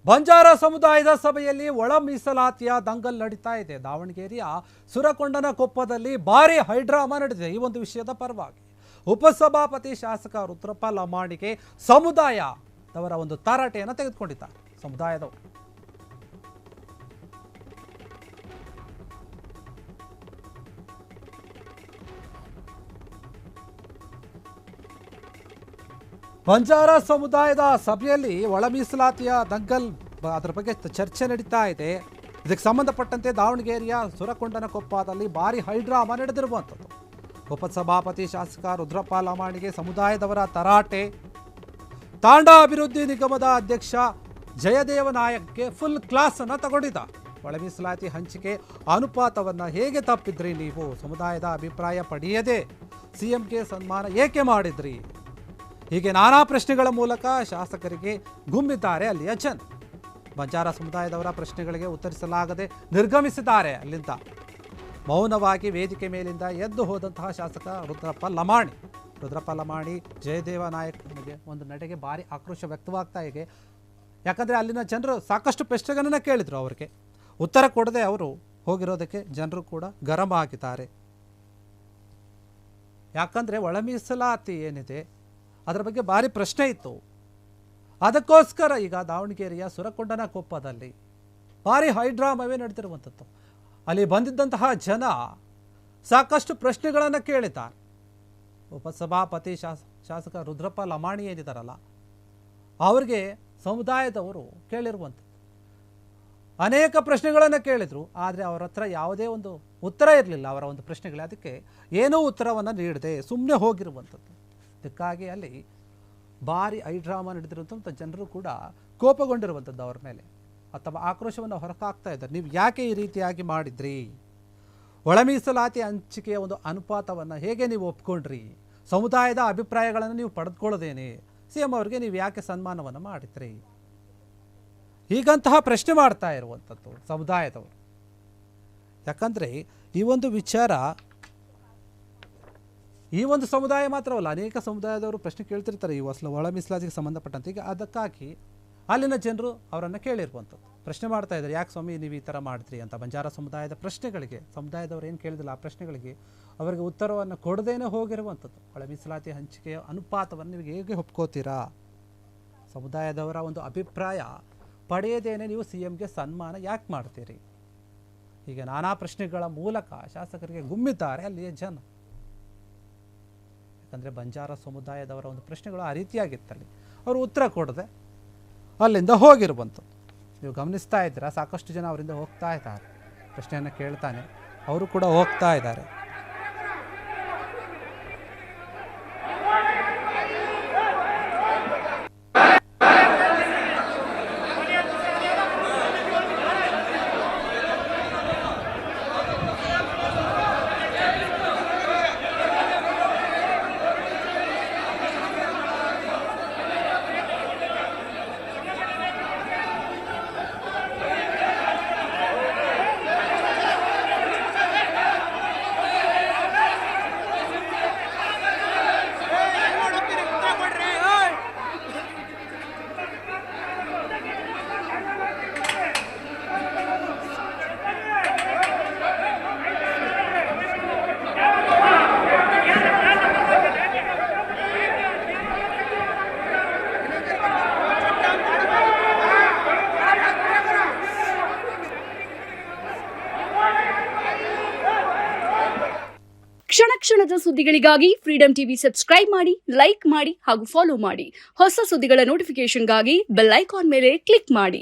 ಬಂಜಾರ ಸಮುದಾಯದ ಸಭೆಯಲ್ಲಿ ಒಳ ಮೀಸಲಾತಿಯ ದಂಗಲ್ ನಡೀತಾ ಇದೆ. ದಾವಣಗೆರೆಯ ಸುರಕೊಂಡನಕೊಪ್ಪದಲ್ಲಿ ಭಾರಿ ಹೈಡ್ರಾಮಾ ನಡೆದಿದೆ. ಈ ಒಂದು ವಿಷಯದ ಪರವಾಗಿ ಉಪಸಭಾಪತಿ ಶಾಸಕ ರುದ್ರಪ್ಪ ಲಮಾಣಿಗೆ ಸಮುದಾಯದವರ ಒಂದು ತರಾಟೆಯನ್ನು ತೆಗೆದುಕೊಂಡಿದ್ದಾರೆ. ಸಮುದಾಯದವರು ಬಂಜಾರ ಸಮುದಾಯದ ಸಭೆಯಲ್ಲಿ ಒಳ ಮೀಸಲಾತಿಯ ದಂಗಲ್ ಅದರ ಬಗ್ಗೆ ಚರ್ಚೆ ನಡೀತಾ ಇದೆ. ಇದಕ್ಕೆ ಸಂಬಂಧಪಟ್ಟಂತೆ ದಾವಣಗೆರೆಯ ಸುರಕೊಂಡನಕೊಪ್ಪದಲ್ಲಿ ಭಾರಿ ಹೈಡ್ರಾಮಾ ನಡೆದಿರುವಂಥದ್ದು. ಉಪಸಭಾಪತಿ ಶಾಸಕ ರುದ್ರಪ್ಪ ಲಮಾಣಿಗೆ ಸಮುದಾಯದವರ ತರಾಟೆ. ತಾಂಡಾ ಅಭಿವೃದ್ಧಿ ನಿಗಮದ ಅಧ್ಯಕ್ಷ ಜಯದೇವ ನಾಯಕ್ಗೆ ಫುಲ್ ಕ್ಲಾಸ್ ಅನ್ನು ತಗೊಂಡಿದ್ದ. ಒಳ ಮೀಸಲಾತಿ ಹಂಚಿಕೆ ಅನುಪಾತವನ್ನು ಹೇಗೆ ತಪ್ಪಿದ್ರಿ ನೀವು? ಸಮುದಾಯದ ಅಭಿಪ್ರಾಯ ಪಡೆಯದೆ ಸಿಎಂಗೆ ಸನ್ಮಾನ ಏಕೆ ಮಾಡಿದ್ರಿ? ಹೀಗೆ ನಾನಾ ಪ್ರಶ್ನೆಗಳ ಮೂಲಕ ಶಾಸಕರಿಗೆ ಗುಮ್ಮಿದ್ದಾರೆ ಅಲ್ಲಿಯ ಜನ. ಬಂಜಾರ ಸಮುದಾಯದವರ ಪ್ರಶ್ನೆಗಳಿಗೆ ಉತ್ತರಿಸಲಾಗದೆ ನಿರ್ಗಮಿಸಿದ್ದಾರೆ ಅಲ್ಲಿಂದ. ಮೌನವಾಗಿ ವೇದಿಕೆ ಮೇಲಿಂದ ಎದ್ದು ಹೋದಂತಹ ಶಾಸಕ ರುದ್ರಪ್ಪ ಲಮಾಣಿ ಜಯದೇವ ನಾಯಕನಿಗೆ ಒಂದು ನಡೆಗೆ ಭಾರಿ ಆಕ್ರೋಶ ವ್ಯಕ್ತವಾಗ್ತಾ ಇದೆ. ಯಾಕಂದರೆ ಅಲ್ಲಿನ ಜನರು ಸಾಕಷ್ಟು ಪ್ರಶ್ನೆಗಳನ್ನು ಕೇಳಿದರು. ಅವರಿಗೆ ಉತ್ತರ ಕೊಡದೆ ಅವರು ಹೋಗಿರೋದಕ್ಕೆ ಜನರು ಕೂಡ ಗರಂ ಆಗಿದ್ದಾರೆ. ಯಾಕಂದರೆ ಒಳ ಮೀಸಲಾತಿ ಏನಿದೆ ಅದರ ಬಗ್ಗೆ ಭಾರಿ ಪ್ರಶ್ನೆ ಇತ್ತು. ಅದಕ್ಕೋಸ್ಕರ ಈಗ ದಾವಣಗೆರೆಯ ಸುರಕೊಂಡನಕೊಪ್ಪದಲ್ಲಿ ಭಾರಿ ಹೈಡ್ರಾಮವೇ ನಡೆದಿರುವಂಥದ್ದು. ಅಲ್ಲಿ ಬಂದಿದ್ದಂತಹ ಜನ ಸಾಕಷ್ಟು ಪ್ರಶ್ನೆಗಳನ್ನು ಕೇಳಿದ್ದಾರೆ. ಉಪಸಭಾಪತಿ ಶಾಸಕ ರುದ್ರಪ್ಪ ಲಮಾಣಿ ಏನಿದ್ದಾರಲ್ಲ ಅವರಿಗೆ ಸಮುದಾಯದವರು ಕೇಳಿರುವಂಥದ್ದು ಅನೇಕ ಪ್ರಶ್ನೆಗಳನ್ನು ಕೇಳಿದರು. ಆದರೆ ಅವರ ಹತ್ರ ಯಾವುದೇ ಒಂದು ಉತ್ತರ ಇರಲಿಲ್ಲ ಅವರ ಒಂದು ಪ್ರಶ್ನೆಗಳು. ಅದಕ್ಕೆ ಏನೂ ಉತ್ತರವನ್ನು ನೀಡದೆ ಸುಮ್ಮನೆ ಹೋಗಿರುವಂಥದ್ದು. ಇದಕ್ಕಾಗಿ ಅಲ್ಲಿ ಭಾರಿ ಹೈಡ್ರಾಮಾ ನಡೆದಿರುವಂಥ ಜನರು ಕೂಡ ಕೋಪಗೊಂಡಿರುವಂಥದ್ದು ಅವರ ಮೇಲೆ, ಅಥವಾ ಆಕ್ರೋಶವನ್ನು ಹೊರಹಾಕ್ತಾ ಇದ್ದಾರೆ. ನೀವು ಯಾಕೆ ಈ ರೀತಿಯಾಗಿ ಮಾಡಿದ್ರಿ? ಒಳ ಮೀಸಲಾತಿ ಹಂಚಿಕೆಯ ಒಂದು ಅನುಪಾತವನ್ನು ಹೇಗೆ ನೀವು ಒಪ್ಕೊಂಡ್ರಿ? ಸಮುದಾಯದ ಅಭಿಪ್ರಾಯಗಳನ್ನು ನೀವು ಪಡೆದುಕೊಳ್ಳೋದೇನೆ ಸಿಎಂ ಅವರಿಗೆ ನೀವು ಯಾಕೆ ಸನ್ಮಾನವನ್ನು ಮಾಡಿದ್ರಿ? ಹೀಗಂತಹ ಪ್ರಶ್ನೆ ಮಾಡ್ತಾ ಇರುವಂಥದ್ದು ಸಮುದಾಯದವರು. ಯಾಕಂದರೆ ಈ ಒಂದು ವಿಚಾರ ಈ ಒಂದು ಸಮುದಾಯ ಮಾತ್ರವಲ್ಲ, ಅನೇಕ ಸಮುದಾಯದವರು ಪ್ರಶ್ನೆ ಕೇಳ್ತಿರ್ತಾರೆ ಈ ಒಳ ಮೀಸಲಾತಿಗೆ ಸಂಬಂಧಪಟ್ಟಂತೆ. ಈಗ ಅದಕ್ಕಾಗಿ ಅಲ್ಲಿನ ಜನರು ಅವರನ್ನು ಕೇಳಿರುವಂಥದ್ದು, ಪ್ರಶ್ನೆ ಮಾಡ್ತಾ ಇದ್ದಾರೆ, ಯಾಕೆ ಸ್ವಾಮಿ ನೀವು ಈ ಥರ ಮಾಡಿದ್ರಿ ಅಂತ. ಬಂಜಾರ ಸಮುದಾಯದ ಪ್ರಶ್ನೆಗಳಿಗೆ ಸಮುದಾಯದವರು ಏನು ಕೇಳಿದಿಲ್ಲ ಆ ಪ್ರಶ್ನೆಗಳಿಗೆ ಅವರಿಗೆ ಉತ್ತರವನ್ನು ಕೊಡದೇನೆ ಹೋಗಿರುವಂಥದ್ದು. ಒಳ ಮೀಸಲಾತಿ ಹಂಚಿಕೆಯ ಅನುಪಾತವನ್ನು ನೀವು ಹೇಗೆ ಒಪ್ಕೋತೀರಾ? ಸಮುದಾಯದವರ ಒಂದು ಅಭಿಪ್ರಾಯ ಪಡೆಯದೇನೆ ನೀವು ಸಿಎಂಗೆ ಸನ್ಮಾನ ಯಾಕೆ ಮಾಡ್ತೀರಿ? ಹೀಗೆ ನಾನಾ ಪ್ರಶ್ನೆಗಳ ಮೂಲಕ ಶಾಸಕರಿಗೆ ಗುಮ್ಮಿದ್ದಾರೆ ಅಲ್ಲಿಯ ಜನ. ಯಾಕಂದರೆ ಬಂಜಾರ ಸಮುದಾಯದವರ ಒಂದು ಪ್ರಶ್ನೆಗಳು ಆ ರೀತಿಯಾಗಿತ್ತಲ್ಲಿ, ಅವರು ಉತ್ತರ ಕೊಡದೆ ಅಲ್ಲಿಂದ ಹೋಗಿರುವಂಥದ್ದು. ನೀವು ಗಮನಿಸ್ತಾ ಇದ್ದೀರಾ, ಸಾಕಷ್ಟು ಜನ ಅವರಿಂದ ಹೋಗ್ತಾ ಇದ್ದಾರೆ, ಪ್ರಶ್ನೆಯನ್ನು ಕೇಳ್ತಾನೆ ಅವರು ಕೂಡ ಹೋಗ್ತಾ ಇದ್ದಾರೆ. ಕ್ಷಣ ಕ್ಷಣದ ಸುದ್ದಿಗಳಿಗಾಗಿ ಫ್ರೀಡಂ ಟಿವಿ ಸಬ್ಸ್ಕ್ರೈಬ್ ಮಾಡಿ, ಲೈಕ್ ಮಾಡಿ ಹಾಗೂ ಫಾಲೋ ಮಾಡಿ. ಹೊಸ ಸುದ್ದಿಗಳ ನೋಟಿಫಿಕೇಶನ್ಗಾಗಿ ಬೆಲ್ ಐಕಾನ್ ಮೇಲೆ ಕ್ಲಿಕ್ ಮಾಡಿ.